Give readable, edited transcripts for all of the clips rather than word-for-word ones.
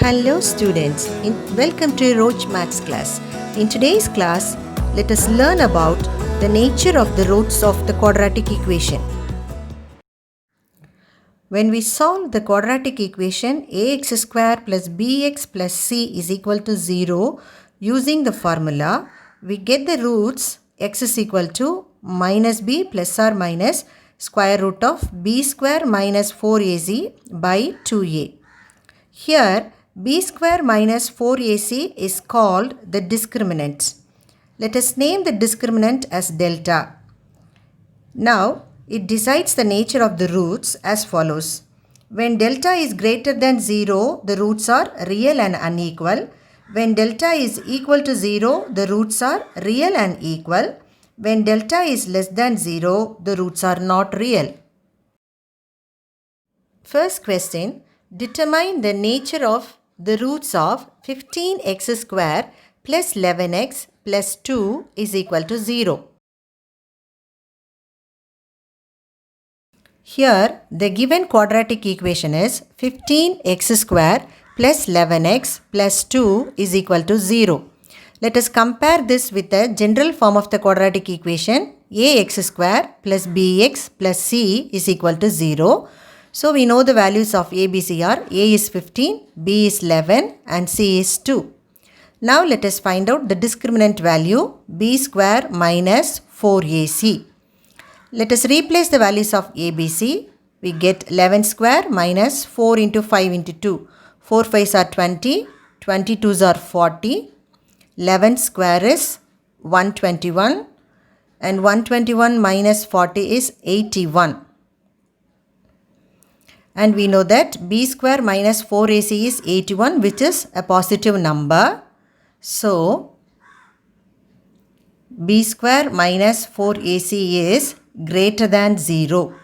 Hello students, welcome to Roach Maths class. In today's class, let us learn about the nature of the roots of the quadratic equation. When we solve the quadratic equation ax square plus bx plus c is equal to 0 using the formula, we get the roots x is equal to minus b plus or minus square root of b square minus 4ac by 2a. Here, b square minus 4ac is called the discriminant. Let us name the discriminant as delta. Now, it decides the nature of the roots as follows. When delta is greater than 0, the roots are real and unequal. When delta is equal to 0, the roots are real and equal. When delta is less than 0, the roots are not real. First question. Determine the nature of the roots of 15x square plus 11x plus 2 is equal to 0. Here, the given quadratic equation is 15x square plus 11x plus 2 is equal to 0. Let us compare this with the general form of the quadratic equation ax square plus bx plus c is equal to 0. So, we know the values of a, b, c are a is 15, b is 11 and c is 2. Now, let us find out the discriminant value b square minus 4ac. Let us replace the values of a, b, c. We get 11 square minus 4 into 5 into 2. 4 5s are 20, 22s are 40. 11 square is 121 and 121 minus 40 is 81. And we know that b square minus 4ac is 81, which is a positive number. So, b square minus 4ac is greater than 0.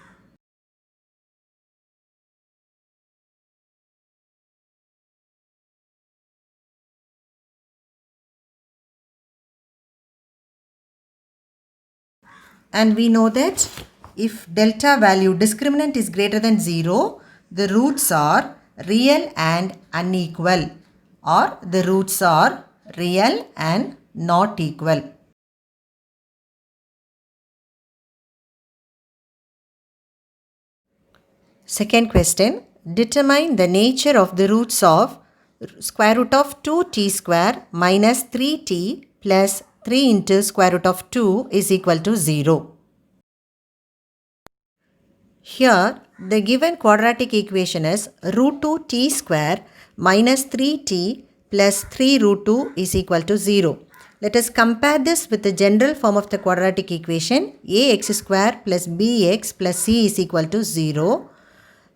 And we know that if delta value discriminant is greater than 0, the roots are real and unequal, or the roots are real and not equal. Second question, determine the nature of the roots of square root of 2t square minus 3t plus 3 into square root of 2 is equal to 0. Here, the given quadratic equation is root 2t square minus 3t plus 3 root 2 is equal to 0. Let us compare this with the general form of the quadratic equation ax square plus bx plus c is equal to 0.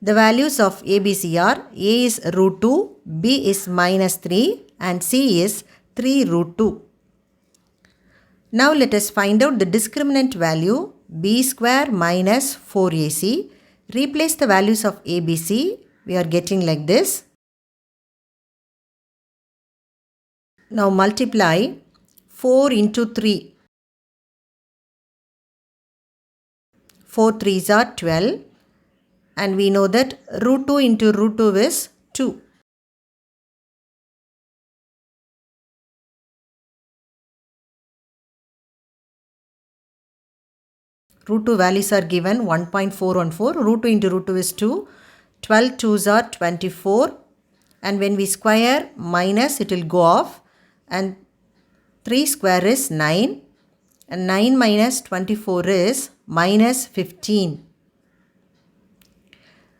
The values of a, b, c are a is root 2, b is minus 3 and c is 3 root 2. Now let us find out the discriminant value b square minus 4ac. Replace the values of a, b, c. We are getting like this. Now multiply 4 into 3. 4 3s are 12. And we know that root 2 into root 2 is 2. Root 2 values are given 1.414. Root 2 into root 2 is 2. 12 2s are 24. And when we square minus, it will go off. And 3 square is 9. And 9 minus 24 is minus 15.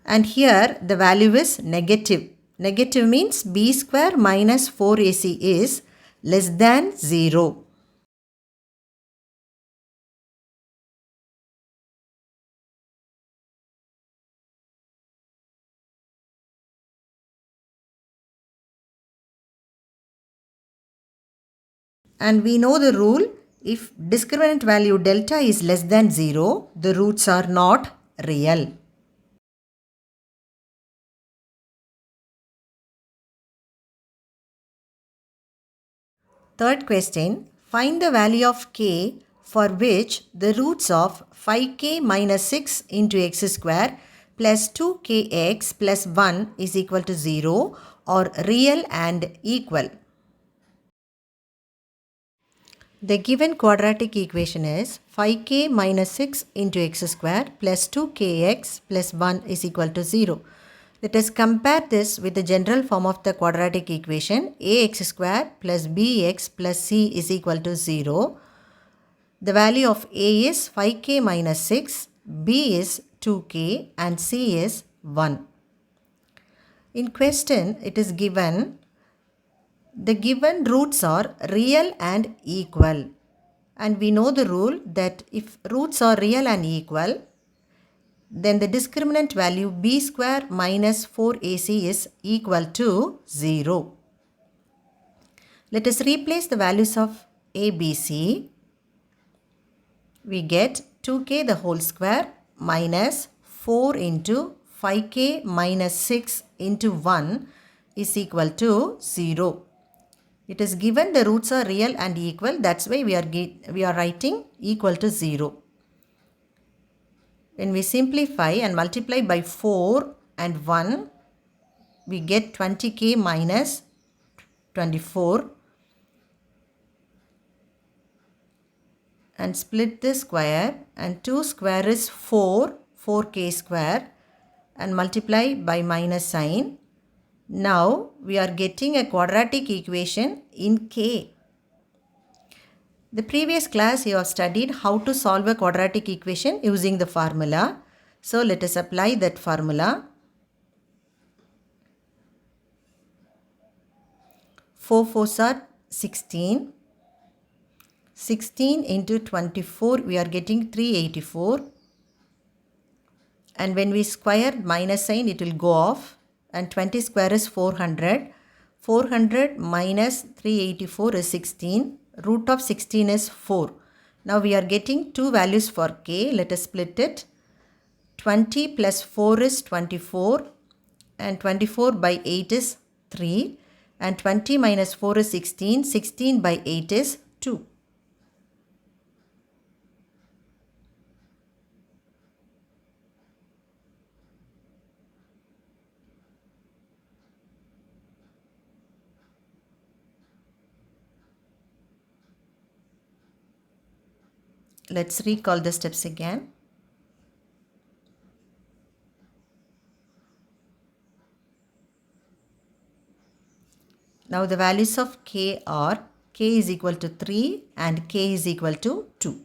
And here the value is negative. Negative means b square minus 4ac is less than 0. And we know the rule, if discriminant value delta is less than 0, the roots are not real. Third question, find the value of k for which the roots of 5k minus 6 into x square plus 2kx plus 1 is equal to 0 are real and equal. The given quadratic equation is 5k minus 6 into x square plus 2kx plus 1 is equal to 0. Let us compare this with the general form of the quadratic equation ax square plus bx plus c is equal to 0. The value of a is 5k minus 6, b is 2k and c is 1. In question, it is given the given roots are real and equal. And we know the rule that if roots are real and equal, then the discriminant value b square minus 4ac is equal to 0. Let us replace the values of a, b, c. We get 2k the whole square minus 4 into 5k minus 6 into 1 is equal to 0. It is given the roots are real and equal. That's why we are writing equal to 0. When we simplify and multiply by 4 and 1, we get 20k minus 24 and split the square, and 2 square is 4, 4k square, and multiply by minus sign. Now we are getting a quadratic equation in k. The previous class you have studied how to solve a quadratic equation using the formula. So let us apply that formula. 4 4s are 16. 16 into 24 we are getting 384. And when we square minus sign it will go off, and 20 square is 400. 400 minus 384 is 16. Root of 16 is 4. Now we are getting two values for k. Let us split it. 20 plus 4 is 24, and 24 by 8 is 3, and 20 minus 4 is 16. 16 by 8 is 2. Let's recall the steps again. Now the values of k are k is equal to 3 and k is equal to 2.